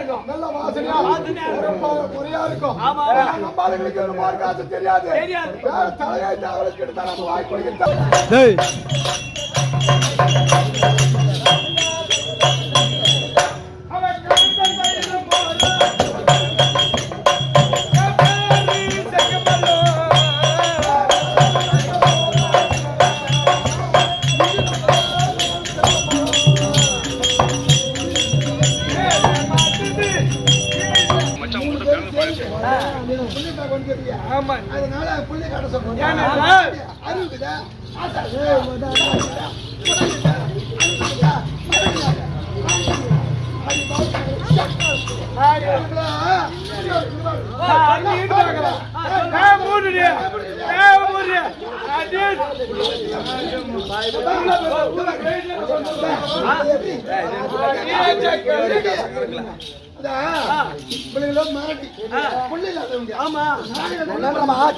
இருக்கும். நல்ல வாசனையா முறையா இருக்கும். நம்ம ஆளுங்களுக்கு ஒரு மார்க்காசு தெரியாது. தலையாயிட்டு அவளுக்கு எடுத்தா நம்ம வாய் குடிக்கிட்டோம். அதனால புள்ளி காட்ட சொல்றேன். அறிவுக்குதா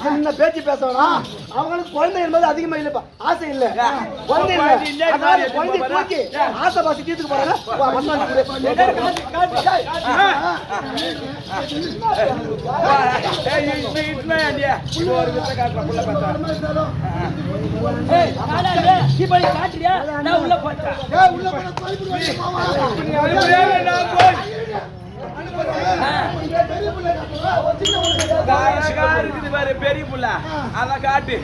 சின்ன பேச்சு பேசணும். அவங்களுக்கு குழந்தை என்பது அதிகமா இல்லப்பா, ஆசை இல்ல. குழந்தை குழந்தை போக்கி ஆசை பாசி தீர்த்துக்கு போறாங்க. பெரிய புள்ள அதான் காட்டு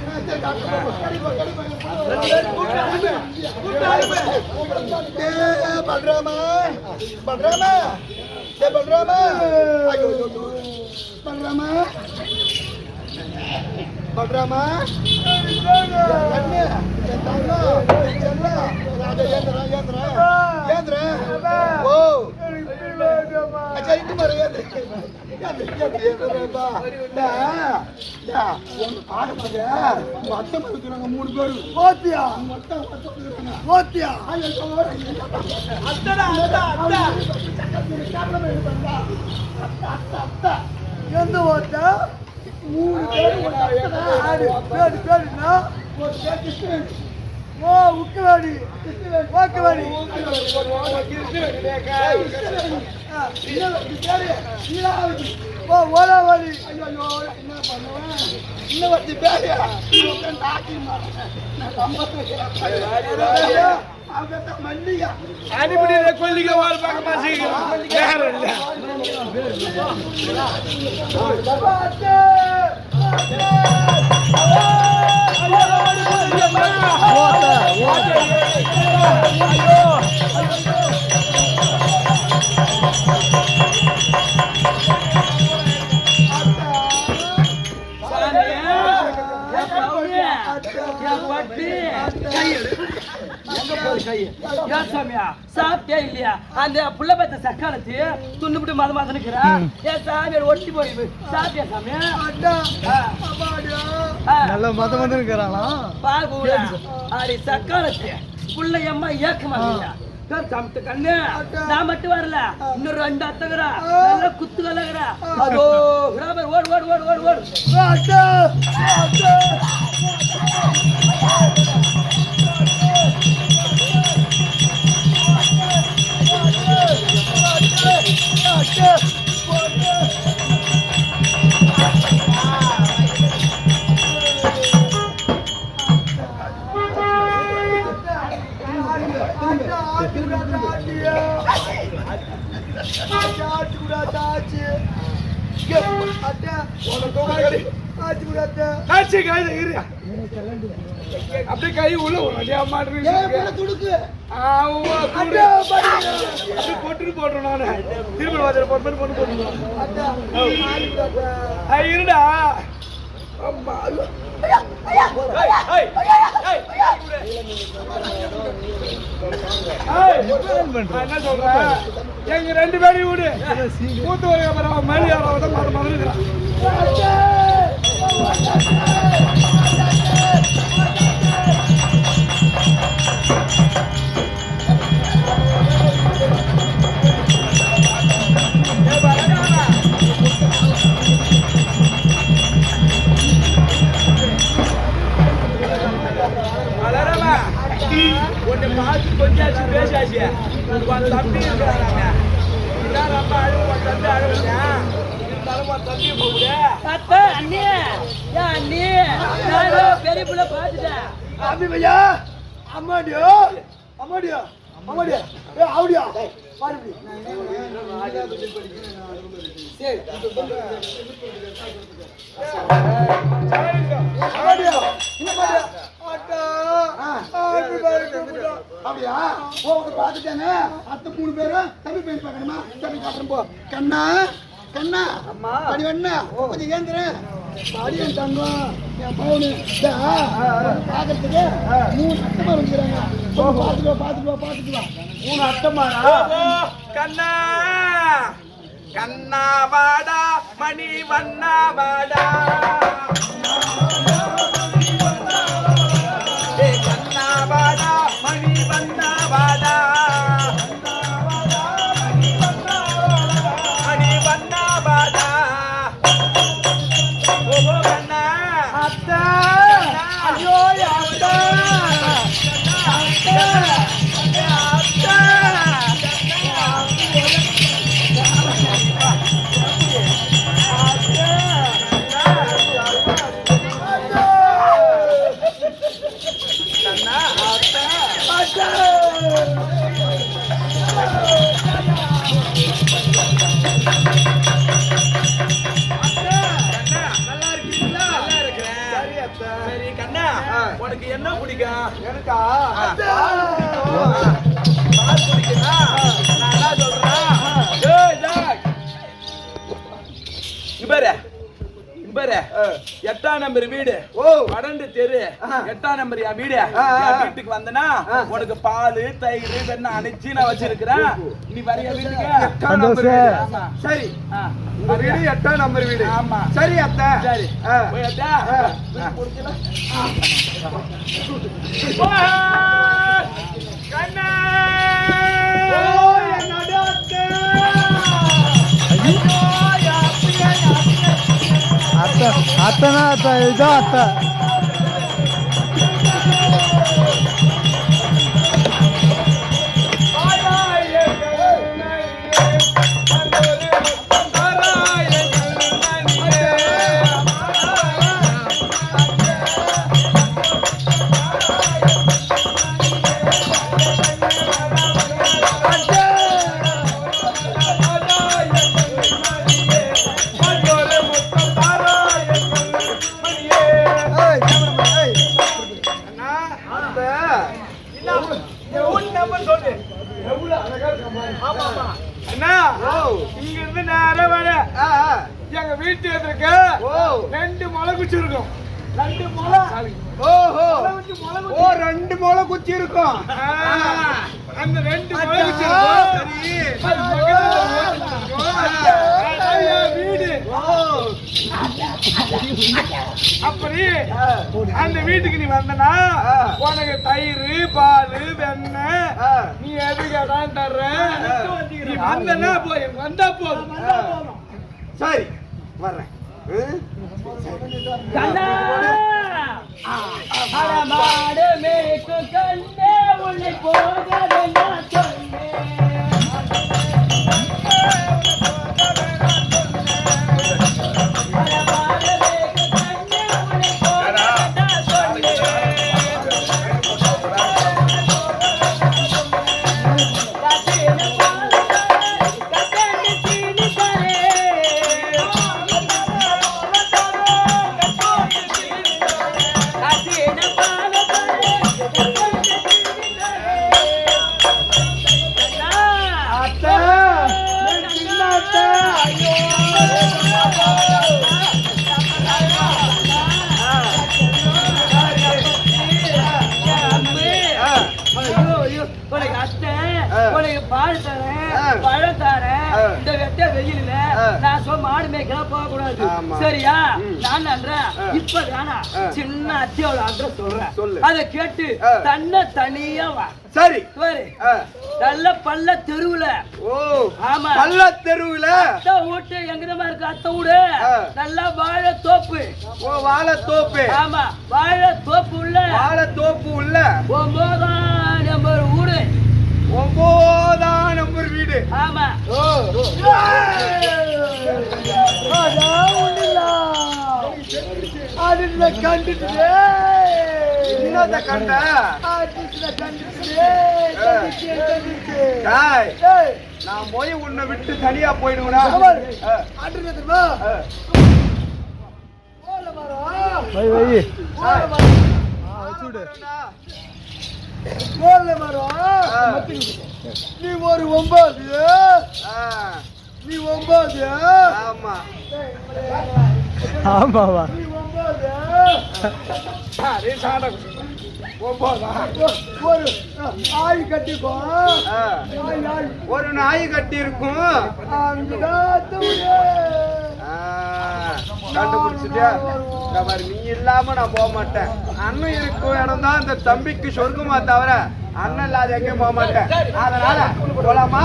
பல்ராமா பல்ராமா பல்ராமா பல்ராமா பல்ராமா மூணு பேரு ஓத்தியா ஓத்தியா எந்த ஓட்ட மூணு பேரு பேருன்னா ஓ உக்குவாடி வாக்குவாடி ஓ ஓலாவாடி. ஐயோ என்ன பண்ணுவேன் இன்னும் வச்சு பேரு மல்லிகா அடிப்படி கொல்லிக்க வாழ் பார்க்க சாப்பிட்டே இல்லையா அந்த புள்ள பத்த சக்காலத்து துண்ணுபிட்டு மத மதனுக்குறா ஏன் சாமி ஒட்டி போய் சாப்பிட்டியா சாமியா நல்ல மத மதனுக்குறானா பாகுல அடி சக்காலத்து புள்ள அம்மா ஏக்கமா சமத்து கண்ணு நான் மட்டும் வரல இன்னொரு 2 அத்தகரா நல்ல குத்து கலகரா அதோ ஓடு ஓடு ஓடு ஓடு ஓடு அப்படியே கை உள்ள போட்டு போடுறோம் நானு திரும்ப இருடா என்ன சொல்ற எங்க 2 பேரையும் விடு கூத்து வரைய மேலே யாராவது மறந்துக்கிறான் ஒன்று பார்த்து கொஞ்சாச்சு பேசாச்சு தம்பி இருக்கிறாங்க இதான் ரொம்ப அழுவ தம்பி அழுவலையா இருந்தாலும் தம்பி போகுது அத்தை அண்ணி ஏன் அண்ணி நான் பெரிய பிள்ளை பார்த்துட்டேன் அம்மி பையா அம்மாடியோ அம்மாடியோ அம்மாடியா ஏ ஆவுடியா பாரு சரி அம்மாடியோ என்ன பாரு அட்டா அப்படியா போக பார்த்துட்டேனே அத்தை 3 பேரும் தம்பி பையன் பார்க்கணுமா தம்பி காட்டுறேன் போ கண்ணா கண்ணா அம்மா அடி வண்ணா கொஞ்சம் ஏந்துறேன் அடியன் தங்கம் என் பவுனு பார்க்கறதுக்கு 3 அட்டமா வந்துக்கிறாங்க பார்த்துட்டு வா 3 அட்டமாடா கண்ணா கண்ணா வாடா மணி வண்ணா வாடா கண்ணா வாடா மணி வண்ணா வாடா மணி வண்ணா வாடா ஓ கண்ணா அத்தா ஐயோ அத்தா அத்தா அத்தா சரி கண்ணா உனக்கு என்ன பிடிக்கும் எனக்கா பால் பிடிக்குதா நான் என்ன சொல்றேன் ஏய் ஜாக் இவரே 8ஆம் நம்பர் வீடு வடண்டு தெரு 8ஆம் நம்பர் என் வீடு என் வீட்டுக்கு வந்தனா உனக்கு பால் தயிர் வெண்ணெய் அணைச்சு நான் வச்சிருக்கிறேன் நீ வரைய வீட்டுக்கு 8ஆம் நம்பர் வீடு சரி உங்க வீடு 8ஆம் நம்பர் வீடு ஆமா சரி அத்தை சரி போய் அத்தை கண்ணா அத்தனா அத்தா இதோ அத்தா இங்க இருந்து நேரம் வர எங்க வீட்டு எதிர்க்க 2 முளை குச்சி இருக்கும் 2 முளை ஓஹோ 2 முளை குச்சி இருக்கும் அந்த 2 முளை குச்சி வீடு அப்படி அந்த வீட்டுக்கு நீ வந்தனா உனக்கு தயிர் பால் வெண்ணெய் நீ எது கேட்டான் தர்றேன் நீ வந்தனா போய் வந்தா போதும் சரி வர்றேன் கண்ணா மாடு மேய்க்கு கண்ணே உன்னை போக வேண்டாம் சொன்னேன் பால் தரேன் பழம் தரேன் இந்த வெட்ட வெயில்ல நான் சொல்ல மாடு மேய்க்கலாம் போக கூடாது சரியா நான் நன்றேன் இப்ப தானா சின்ன அத்தியோட அட்ரஸ் சொல்றேன் அதை கேட்டு தன்னை தனியா வா சரி சரி நல்ல பல்ல தெருவுல ஆமா பல்ல தெருவுல அத்தை வீட்டு எங்கதமா இருக்கு அத்தை வீடு நல்லா வாழை தோப்பு வாழை தோப்பு ஆமா வாழை தோப்பு உள்ள 9ஆம் நம்பர் வீடு ஆமா ஓ என்னத கண்ட நான் போய் உன்னை விட்டு தனியா போயிடுவேனா நீ ஒரு 9 நீ 9 ஆமா ஆமாவா நீ 9 ஒரு ஆய் கட்டிக்கோ ஒரு நாய் கட்டி இருக்கும் கண்டுபிடிச்சிட்டியா நீ இல்லாம நான் போக மாட்டேன் அண்ணன் இருக்கும் இடம் தான் இந்த தம்பிக்கு சொர்க்கமா தவிர அண்ணன் இல்லாத எங்கேயும் போக மாட்டேன் அதனால போலாமா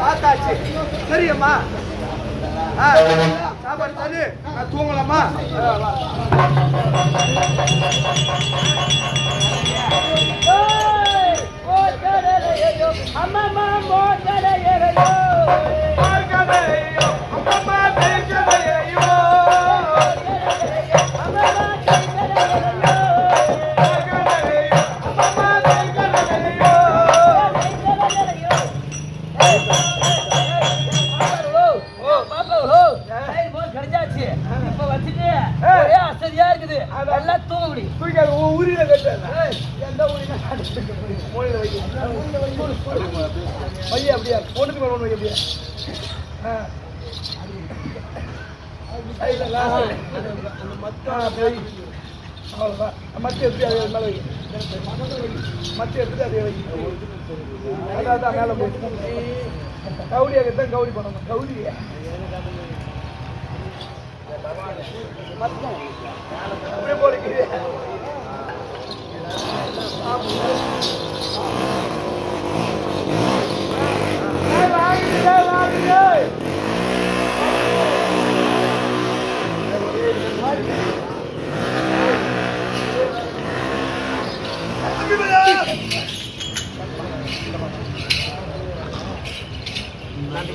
பார்த்தாச்சு சரியம்மா சாப்பாடு தானே நான் தூங்கலாமா ஊரில கட்ட எந்த ஊரில பையன் அப்படியா போட்டுட்டு வரணும் அப்படியா மத்த எப்படி அது மேல மத்த எடுத்து அதே அதான் மேல போய் கவுடியாகத்தான் கவுடி பண்ணணும் கவுடியா அப்படியே போடுங்க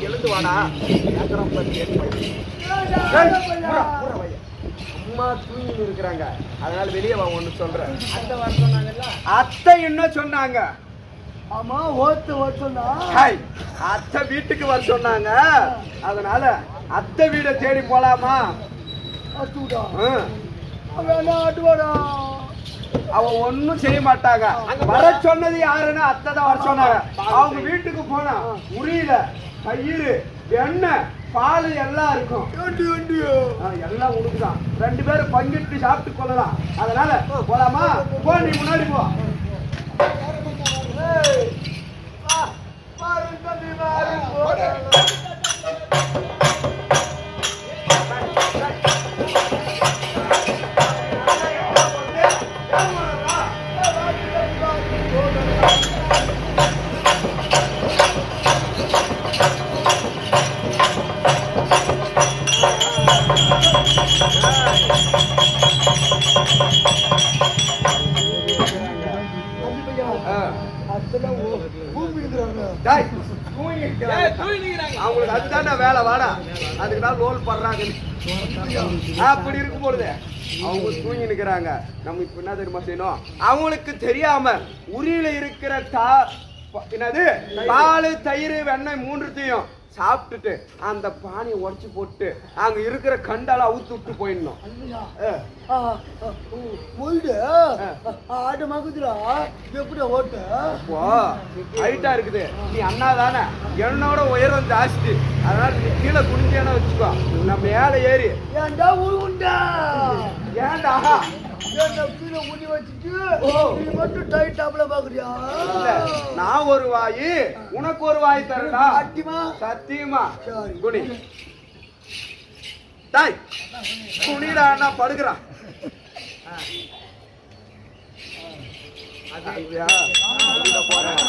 எழுந்து வாடா அம்மா தூங்கி இருக்கிறாங்க அதனால வெளியே வா ஒண்ணு சொல்றேன் அத்தை என்ன சொன்னாங்க ஆமா ஓத்து ஓத்துனா அத்தை வீட்டுக்கு வர சொன்னாங்க அதனால அத்தை வீட தேடி போலாமா அவ ஒன்னும் செய்ய மாட்டாங்க வர சொன்னது யாருன்னா அத்தை தான் வர சொன்னாங்க அவங்க வீட்டுக்கு போனா உரியல தயிர் எண்ணெய் பால் எல்லாம் இருக்கும் எல்லாம் உனக்குதான் 2 பேரும் பங்கிட்டு சாப்பிட்டு கொள்ளலாம் அதனால போலாமா போ நீ முன்னாடி போ அவங்களுக்கு அதுதான் வேலை வாடா அதுக்குதான் லோல் பண்றாங்க அப்படி இருக்கும் பொழுது அவங்க தூங்கி நிக்கிறாங்க நம்ம இப்ப என்ன தெரியுமா செய்யணும் அவங்களுக்கு தெரியாம உரியில இருக்கிற என்னது பால் தயிர் வெண்ணெய் 3த்தையும் சாப்பிட்டுட்டு அந்த பானியை உடச்சு போட்டு அங்க இருக்கிற கண்டால அவுத்து விட்டு போயிடணும் ஆடு மகுதுரா எப்படி ஓட்டு ஹைட்டா இருக்குது நீ அண்ணா தானே என்னோட உயரம் ஜாஸ்தி அதனால நீ கீழே குனிஞ்சேன்னா வச்சுக்கோ நான் மேல ஏறி ஏன்டா உண்டா ஏன்டா கீழே குனி வச்சுட்டு நீ மட்டும் டைட் டாப்ல பாக்குறியா நான் ஒரு வாய் உனக்கு ஒரு வாய் தரடா சத்தியமா சத்தியமா குனி டாய் குனிடா அண்ணா படுக்குறான் அதுயா போறேன்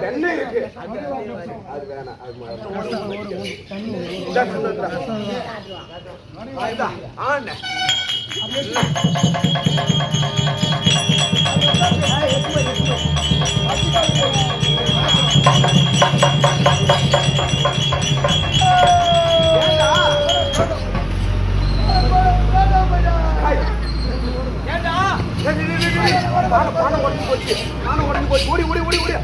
வெண்ணெய் இருக்கு அது வேணாம் ஆண்ட பானம் உடஞ்சு போச்சு ஓடி ஓடி ஓடி ஓடி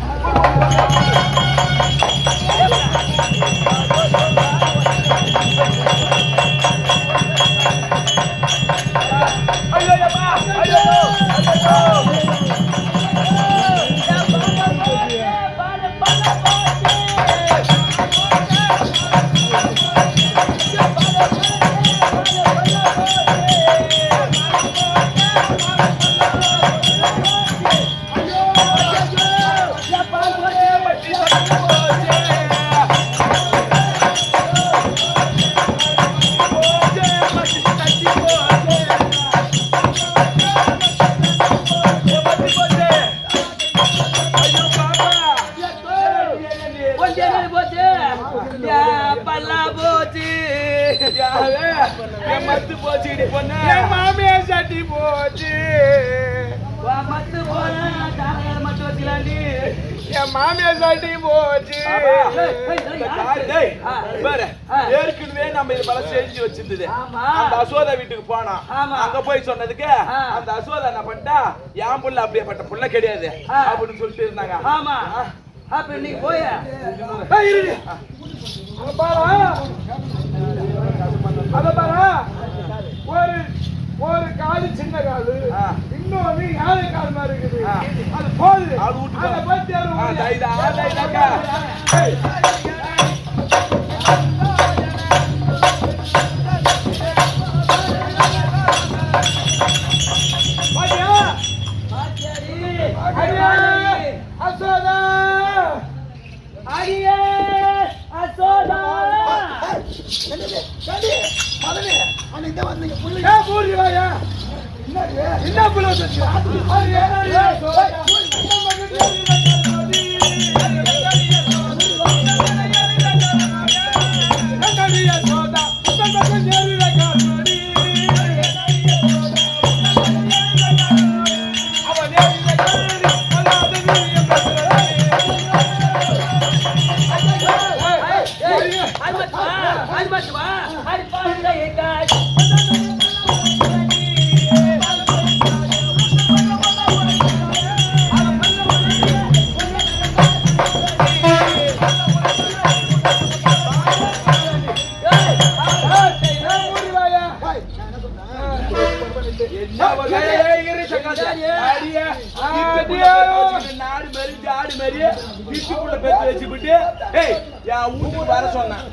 ஏற்கனவே நம்ம இது பல செஞ்சு வச்சிருந்தது அந்த அசோதா வீட்டுக்கு போனா அங்க போய் சொன்னதுக்கு அந்த அசோதா என்ன பண்ணிட்டா என் புள்ள அப்படியேப்பட்ட புள்ள கிடையாது அப்படின்னு சொல்லிட்டு இருந்தாங்க. ஆமா அப்ப இன்னைக்கு போய் ஒரு காலு சின்ன காலு இன்னொரு யாரு கால் மாதிரி இருக்குது அது போகுது அது என்ன புள்ள வீட்டுக்கு வர சொன்னேன்.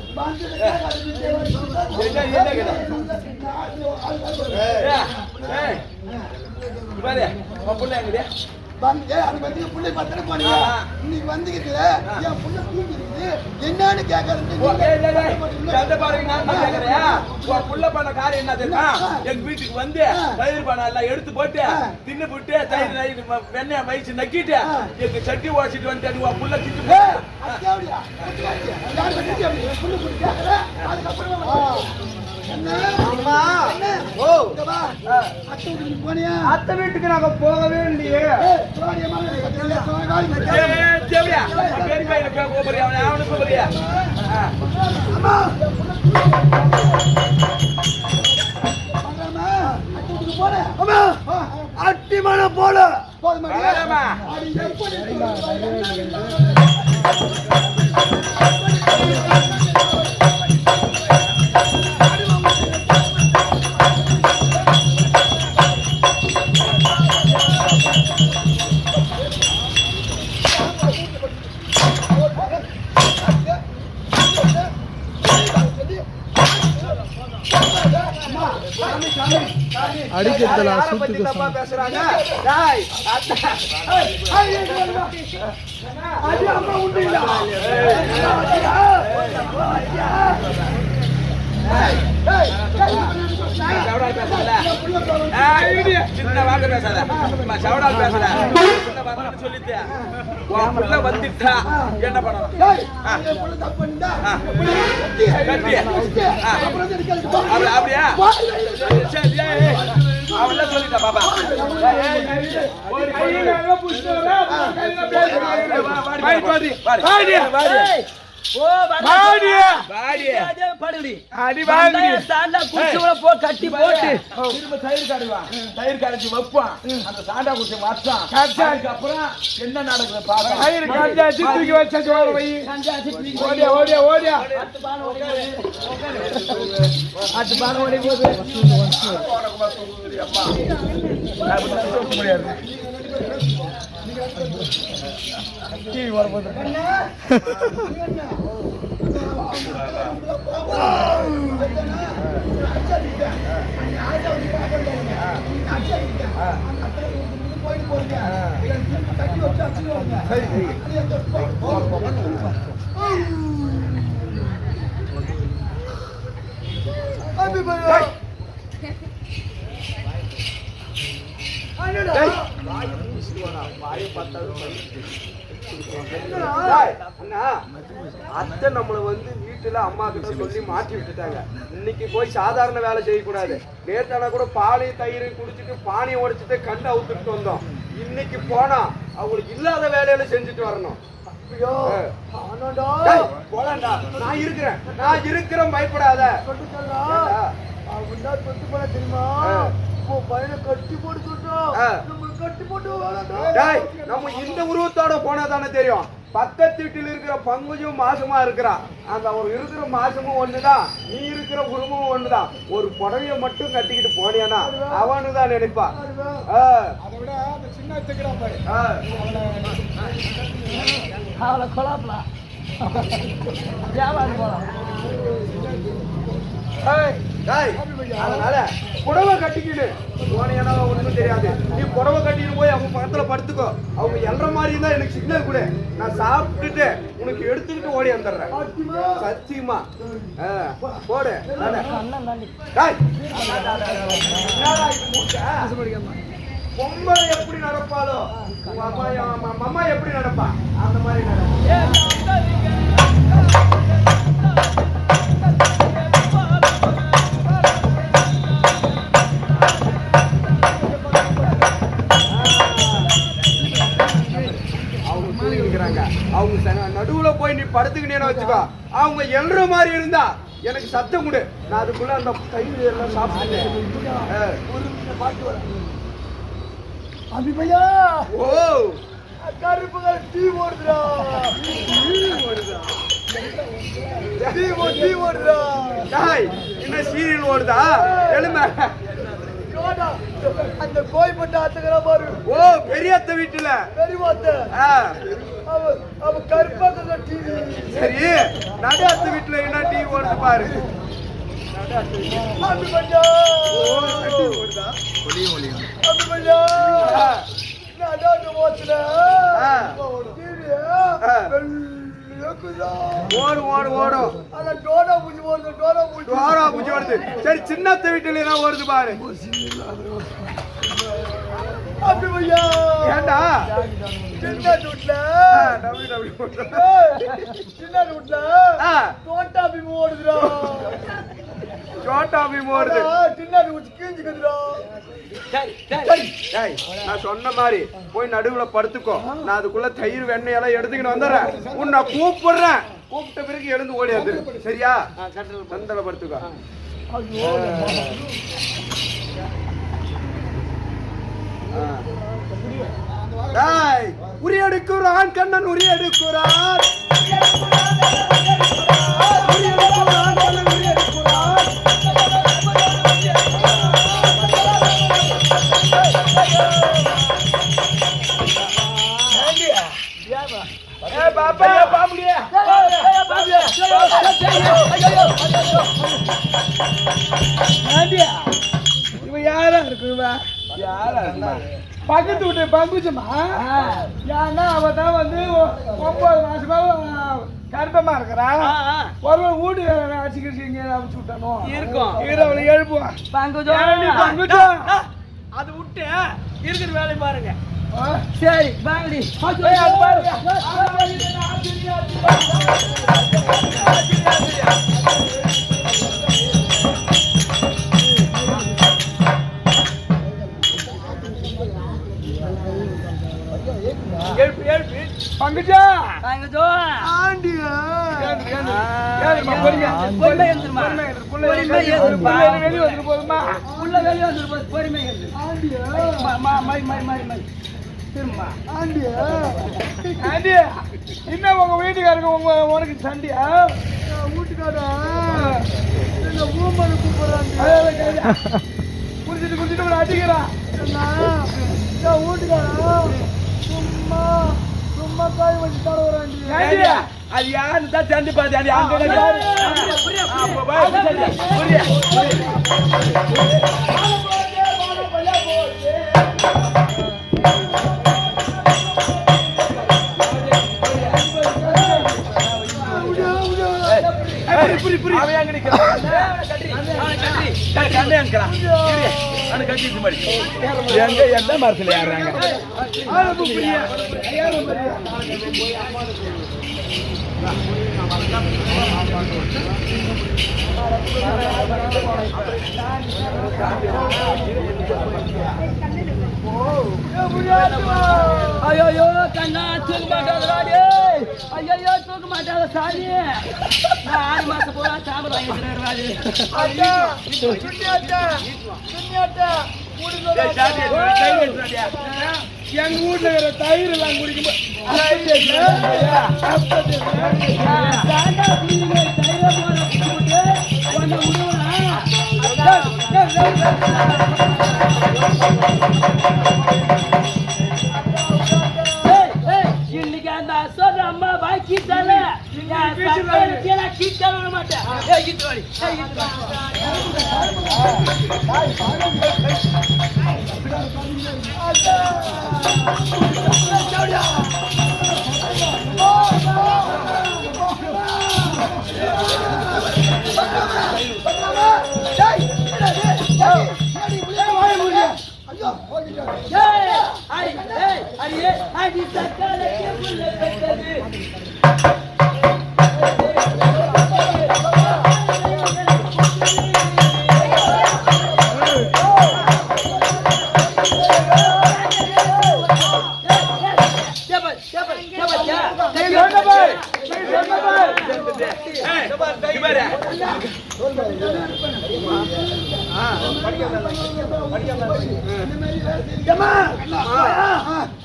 என்னன்னு கேக்குறது புள்ள பண்ண காரியம் என்ன தெரியுமா? எங்க வீட்டுக்கு வந்து தயிர் பானை எல்லாம் எடுத்து போட்டு தின்னு போட்டு தயிர் வெண்ணெய் வயிற்று நக்கிட்டு எங்க சட்டி ஓசிட்டு வந்து புள்ள திட்டு அத்தை வீட்டுக்கு நாங்க போகவே இல்லையே. அட்டிமான போல அடிக்கிறதுல சுத்துக்கு பேசுறாங்க. சவடால் பேசாத. சின்ன வார்த்தை பேசாத. சவடால் பேசாத. சின்ன வார்த்தை சொல்லிட்டு உன் புள்ள வந்துட்டா என்ன பண்ணணும்? அப்படியா? சரி, அவன் சொல்லிட்டா பாப்பா. கட்டி போட்டு தயிர் கரைச்சி வைப்பான். அந்த சாண்டா குச்சி வச்சான். அப்புறம் என்ன நடக்குது பாப்பா. தயிர் கரைச்சி தூக்கி வச்சா ஓடியா ஓடியா ஓடியா முடியாது. டிவி வரப்போது அத்தை நம்மள வந்து வீட்டுல அம்மா கிட்ட சொல்லி மாட்டி விட்டுட்டாங்க. இன்னைக்கு போய் சாதாரண வேலை செய்யக்கூடாது. நேத்தான கூட பாலை தயிரை குடிச்சிட்டு பானியை உடைச்சிட்டு கண்ணை அவுத்துட்டு வந்தோம். இன்னைக்கு போனா அவங்களுக்கு இல்லாத வேலையில செஞ்சுட்டு வரணும். போலாண்டா, நான் இருக்கிறேன் பயப்படாத. தெரியுமா நம்ம இந்த உருவத்தோட போனா தானே தெரியும். பக்கத்து வீட்டில் இருக்கிற பங்குஜும் மாசமா இருக்கிறான். அந்த ஒரு இருக்கிற மாசமும் ஒண்ணுதான், நீ இருக்கிற குடும்பமும் ஒண்ணுதான். ஒரு புடவைய மட்டும் கட்டிக்கிட்டு போனியானா அவனு தான் நினைப்பா. அவளை கொலாப்பலாம் வியாபாரம் போலாம். அதனால புடவை கட்டிக்கிட்டு போனேன்னா ஒண்ணும் தெரியாது. நீ புடவை கட்டிட்டு போய் அவங்க பக்கத்துல படுத்துக்கோ. அவங்க எல்ற மாதிரி இருந்தா எனக்கு சிக்னல் கொடு. நான் சாப்பிட்டுட்டு உனக்கு எடுத்துக்கிட்டு ஓடி வந்துடுறேன். சத்தியமா போடு. பொம்பளை எப்படி நடப்பாளோ அம்மா எப்படி நடப்பா அந்த மாதிரி அவங்க நடுவுல போய் நீ படுத்துக்கிட்டேன்னு வச்சுக்கோ. அவங்க எல்ற மாதிரி இருந்தா எனக்கு சத்தம் கொடு. நான் அதுக்குள்ள அந்த கைது எல்லாம் சாப்பிட்டேன். ஓ கருப்புகள் டீ ஓடுதுடா. இன்னும் சீரியல் ஓடுதா? எழும அந்த கோயம்பட்ட அத்துக்கிற பாரு. ஓ பெரிய அத்தை வீட்டுல அவ கருப்பாக்க டிவி. சரி, நடு அத்தை வீட்டுல என்ன டிவி ஓடுது பாரு. சரி, சின்ன வீட்டுல என்ன வருது பாரு. ஏண்டா சின்ன வீட்டுல சோட்டா பீம் ஓடுதுடா. சோட்டா பீம் ஓடுது. சின்ன நான் சொன்ன மாதிரி போய் நடுவுல படுத்துக்கோ. நான் அதுக்குள்ள தயிர் வெண்ணெயெல்லாம் எடுத்துக்கிட்டு வந்துடுறேன். உன்னை கூப்பிடுறேன். கூப்பிட்ட பிறகு எழுந்து ஓடியாது. சரியா? சந்தல படுத்துக்கோ. உரியெடுக்கிறான் கண்ணன், உரியெடுக்கிறான். இவ யாரா இருக்குவா? யாரா பக்கத்து விட்டு பங்குச்சுமா ஏன்னா அவ தான் வந்து 9 மாசமா கர்ப்பமா இருக்கிறா ஒரு வீடு அடிச்சுக்கிட்டு இங்கே அனுப்பிச்சு விட்டானோ இருக்கும் அவளை எழுப்புவான் பங்குஜோ அது விட்டு இருக்கிற வேலையை பாருங்க சரி பாங்கடி பங்குஜா பங்குஜோ ஆண்டியா பொறுமை எழுந்துருமா பொறுமை எழுந்துருப்பா வெளியே வந்துட்டு போதுமா உள்ள வெளியே வந்துருப்பா பொறுமை எழுந்து திரும்ப ஆண்டியா இன்னும் உங்க வீட்டுக்காரங்க உனக்கு சண்டியா வீட்டுக்காரா ஊமனு கூப்பிடுறாங்க குடிச்சிட்டு ஒரு அடிக்கிறான் வீட்டுக்காரா சும்மா காய் வச்சு தர வராண்டி அது யாருன்னு தான் சண்டி பாத்து அது எந்த மரத்துல ஏறாங்க ஐயோ கண்ணா தூக்க மாட்டாத ஐயோ தூக்க மாட்டாத சாமி நான் 6 மாசம் போறா சாம்பல் வாங்கிட்டு ராஜு எங்க வீட்டுல இருக்கிற தயிர் எல்லாம் குடிக்கும் இன்னைக்கு அந்த அசோத அம்மா வாக்கி தல கீழே விட மாட்டேன்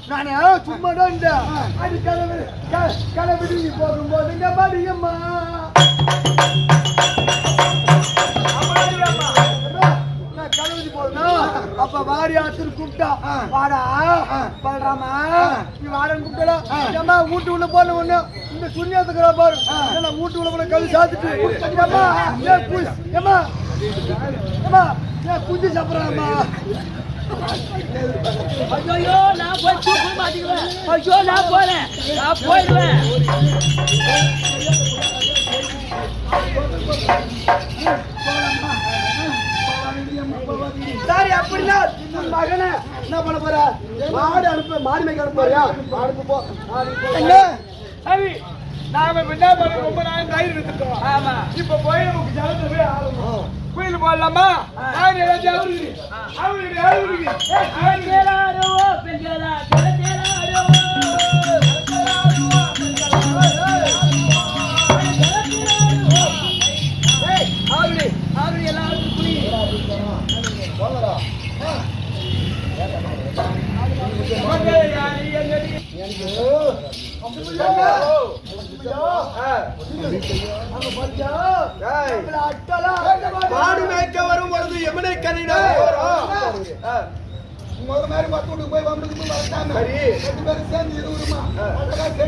நானே சும்மாதான் இந்த அது கிளம்பி போகும்போது இங்க பாடியம்மா அப்ப வாரி ஆத்துல கூப்பிட்டா வாடா பல்றாமா நீ வாடன்னு கூப்பிட்டா வீட்டு உள்ள போன ஒண்ணு இந்த சுண்ணியத்துக்குறா பாரு வீட்டு உள்ள போன கல் சாத்துட்டு குஞ்சு சாப்பிடறாமா ஐயோ நான் போய் தூக்க மாட்டேங்குவேன் ஐயோ நான் போறேன் நான் போயிடுவேன் சரி அப்படின்னா மகனை என்ன பண்ண போற மாடு அனுப்ப மாடு மேய்க்க அனுப்ப போறியா அனுப்பு போ சரி நாம என்ன பண்ண ரொம்ப நாள் தயிர் எடுத்துட்டோம் ஆமா இப்ப போய் நமக்கு ஜலத்தை போய் ஆளணும் கோயில் போடலாமா நான் ஏதாச்சும் மாடு மேய்க்க வரும் பொழுது எமனை கனிடா மாதிரி பத்து போய் வம்புக்கு சரி 2 பேரும் சேர்ந்து இருமா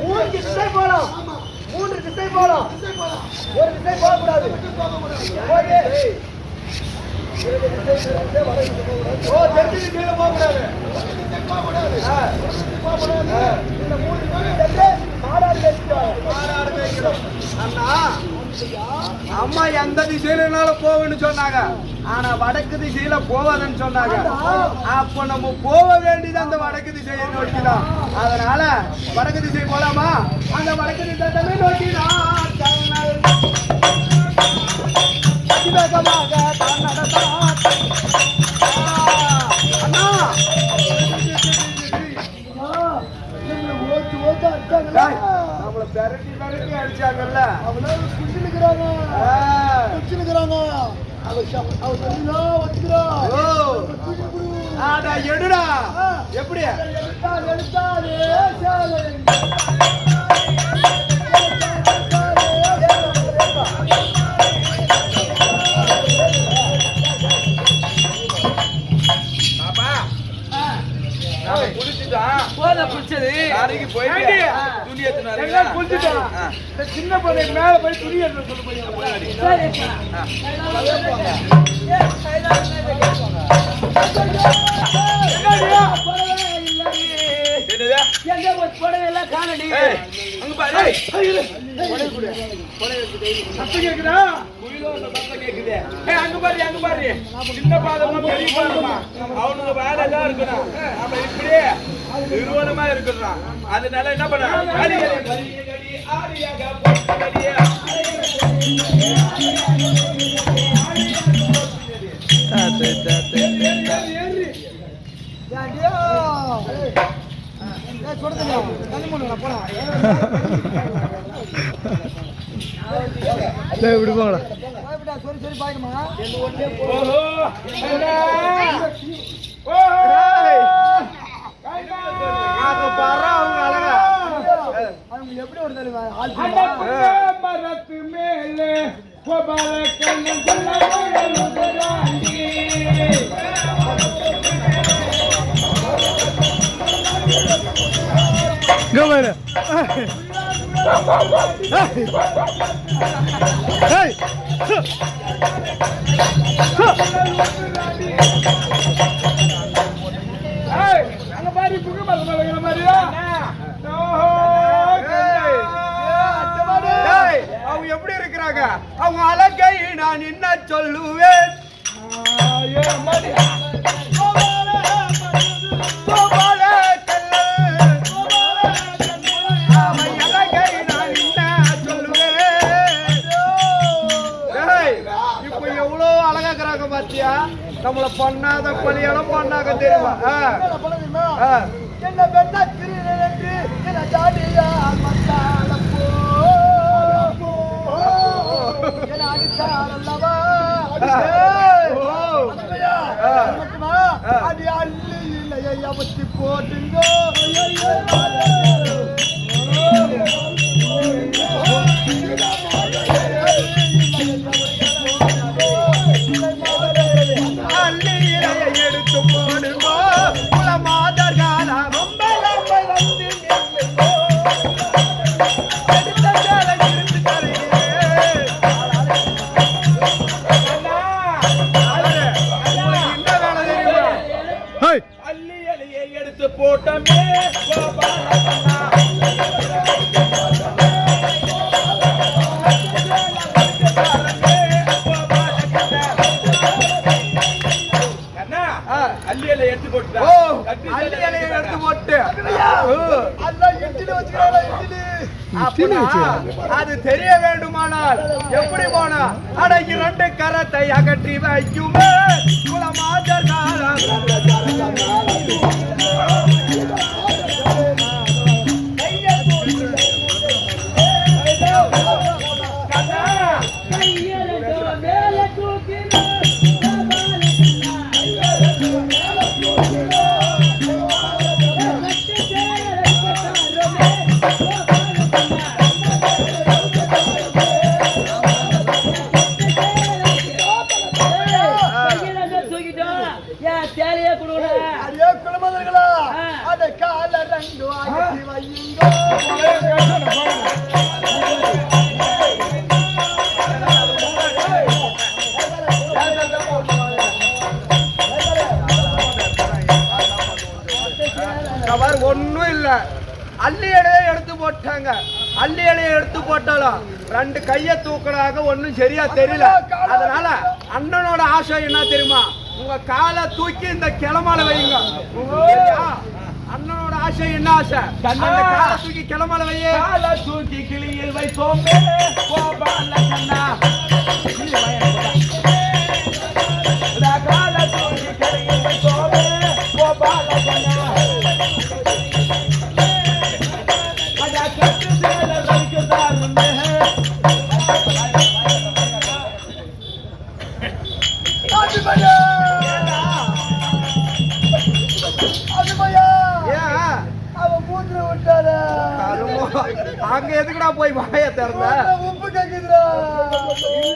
3 திசை போலாம் 3 திசை போலாம் ஒரு திசை போக கூடாது ஓ தெற்கு திசையில போக கூடாது. இந்த 3 பேரும் சேர்ந்து மாடாடு மேய்க்கிறோம். அண்ணா அம்மா எந்த திசையிலனாலும் போவேன்னு சொன்னாங்க. ஆனா வடக்கு திசையில போவாதுன்னு சொன்னாங்க. அப்ப நம்ம போக வேண்டியது அந்த வடக்கு திசையை நோக்கிதான். அதனால வடக்கு திசை போலாமா? அந்த வடக்கு திசை நோக்கிதான் அண்ணா நம்மள பெரட்டி பெரட்டி அடிச்சாங்கல்ல, அவனால குடிச்சுக்கிறாங்க. எடுடா. எப்படி சின்ன பிள்ளை மேல போய் துணி எடுத்து சொல்ல அங்க பாரு சின்ன பாதமா பெரிய பாதமா அவனுக்கு வேலை எல்லாம் இருக்கணும். நம்ம இப்படியே நிறுவனமா இருக்கிறான். அதனால என்ன பண்ண இப்படி போங்கடா. எப்படி ஒரு மரத்து மேலே கமரு அங்க பாரு புகை மரத்துல மாதிரியா அவங்க எப்படி இருக்கிறாங்க? அவங்க அழகை நான் என்ன சொல்லுவேன்? இப்ப எவ்வளவு அழகாக்குறாங்க பாத்தியா? நம்மள பண்ணாத பழியெல்லாம் பண்ணாங்க தெரியுமா? என்ன பெண்ணா திரு என்ன ஜாடியா அது அள்ளி இல்லையை அவத்தி போட்டுங்க அள்ளி இலையை எடுத்து போடுங்க மாதர் காலம் அள்ளி இலையை எடுத்து போட்டமே அள்ளி இலையை எடுத்து போட்டு அது தெரிய வேண்டுமானால் எப்படி போனா அட 2 கரத்தை அகற்றி வைக்குமே குலமாதர் காலம் அள்ளி இலையை எடுத்து போட்டாலும் 2 கையை தூக்குறாங்க ஒன்னும் சரியா தெரியல. அதனால அண்ணனோட ஆசை என்ன தெரியுமா, உங்க காலை தூக்கி இந்த கிளமால வைங்க. சரியா? அண்ணனோட ஆசை என்ன ஆசை, அந்த காலை தூக்கி கிளமால வைய. காலை தூக்கி கிளியில் வைத்தோமே கோபால கண்ணா, காலை தூக்கி கிளியில் வைத்தோமே கோபால கண்ணா, அட கட்டு சேல வைக்குதாருமே. அவன் மூத்திர விட்டாரு. அங்க எதுக்குடா போய் வாய திறந்த? உப்பு கேக்குதுடா.